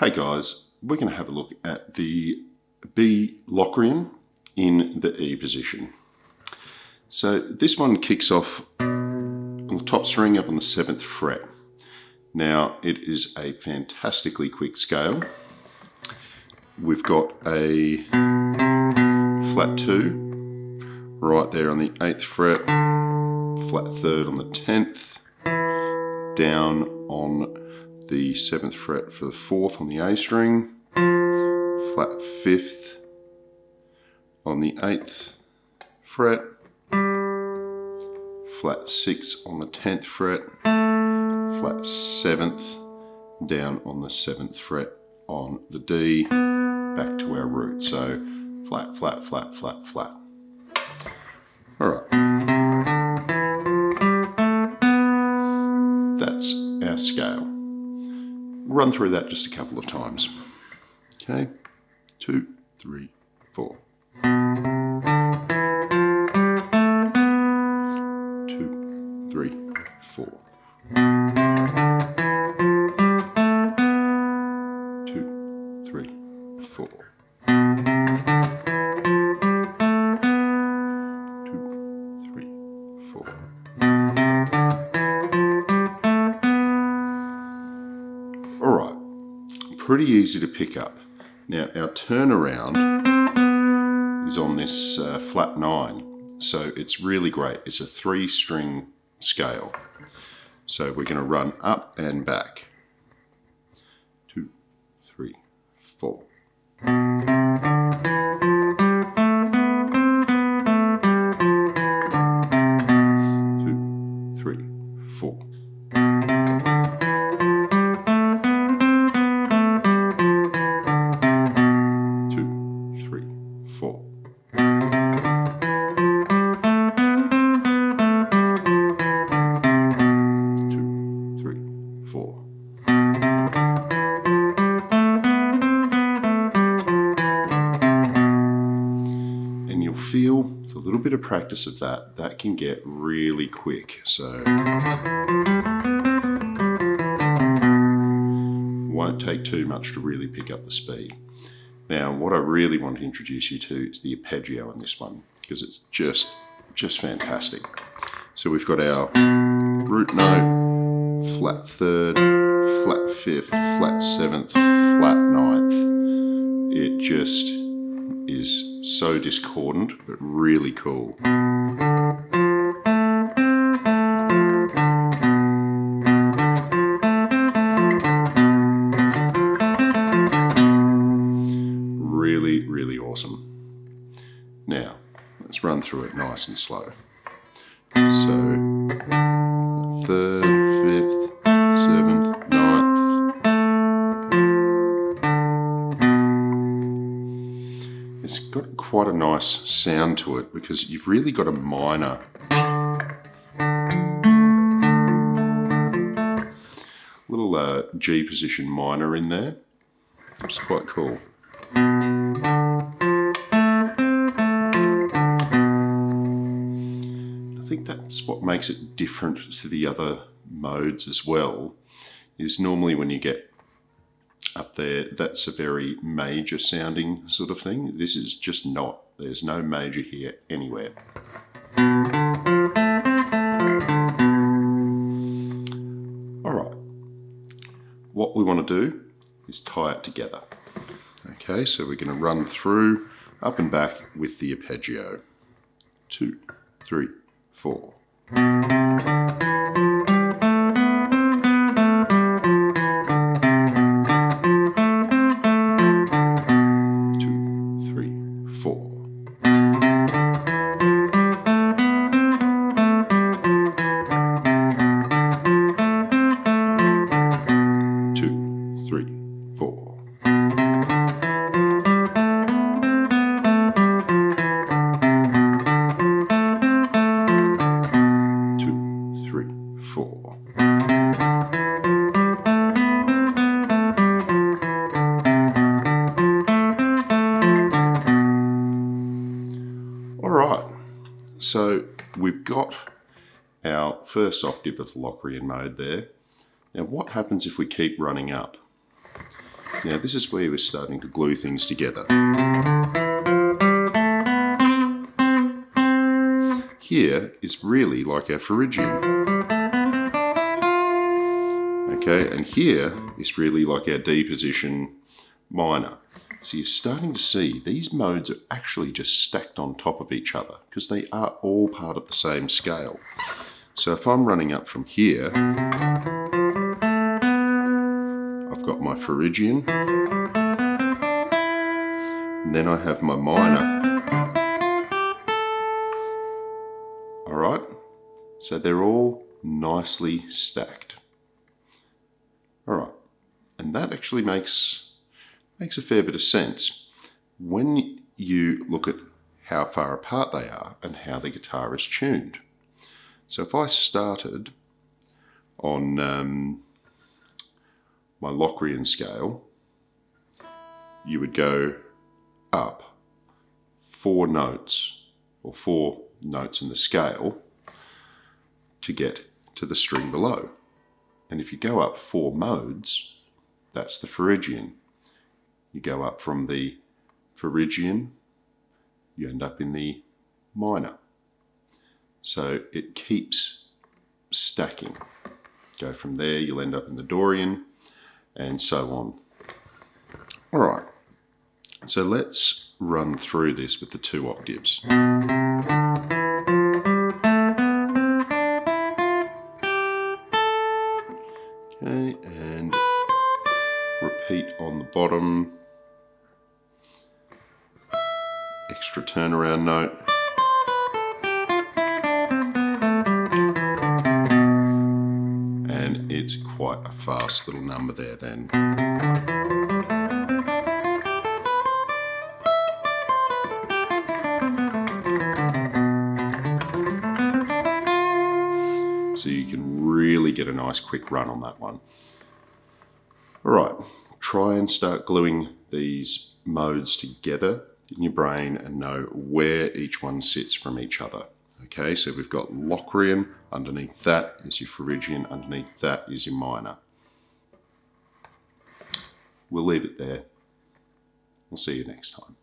Hey guys, we're going to have a look at the B Locrian in the E position. So this one kicks off on the top string up on the 7th fret. Now it is a fantastically quick scale. We've got a flat 2 right there on the 8th fret, flat 3rd on the 10th, down on the 7th fret for the 4th on the A string, flat 5th on the 8th fret, flat 6 on the 10th fret, flat 7th, down on the 7th fret on the D, back to our root. So flat, flat, flat, flat, flat. Alright. That's our scale. Run through that just a couple of times. Okay, 2, 3, 4. 2, 3, 4. 2, 3, 4. 2, 3, 4. Alright, pretty easy to pick up. Now our turnaround is on this flat 9, so it's really great. It's a 3-string scale. So we're going to run up and back. 2, 3, 4. 2, 3, 4. 4. 2, 3, 4. 4. And you'll feel with a little bit of practice of that, that can get really quick. So won't take too much to really pick up the speed. Now, what I really want to introduce you to is the arpeggio in this one, because it's just fantastic. So we've got our root note, flat 3rd, flat 5th, flat 7th, flat 9th. It just is so discordant, but really cool. Really awesome. Now, let's run through it nice and slow. So, 3rd, 5th, 7th, 9th. It's got quite a nice sound to it because you've really got a minor. Little G position minor in there. It's quite cool. I think that's what makes it different to the other modes as well, is normally when you get up there, that's a very major sounding sort of thing. This is just not. There's no major here anywhere. Alright, what we want to do is tie it together. Okay, so we're going to run through up and back with the arpeggio. 2, 3, 4. 2, 3, 4. 2, 3, 4. 4. All right, so we've got our first octave of the Locrian mode there. Now what happens if we keep running up? Now this is where we're starting to glue things together. Here is really like our Phrygian. Okay, and here is really like our D position minor. So you're starting to see these modes are actually just stacked on top of each other because they are all part of the same scale. So if I'm running up from here, I've got my Phrygian, and then I have my minor. All right, so they're all nicely stacked. All right, and that actually makes a fair bit of sense when you look at how far apart they are and how the guitar is tuned. So if I started on my Locrian scale, you would go up 4 notes, or 4 notes in the scale, to get to the string below. And if you go up 4 modes, that's the Phrygian. You go up from the Phrygian, you end up in the minor. So it keeps stacking. Go from there, you'll end up in the Dorian, and so on. All right, so let's run through this with the 2 octaves. Okay, and repeat on the bottom. Extra turnaround note. And it's quite a fast little number there then. So you can really get a nice quick run on that one. All right, try and start gluing these modes together in your brain and know where each one sits from each other. Okay, so we've got Locrian, underneath that is your Phrygian, underneath that is your minor. We'll leave it there. We'll see you next time.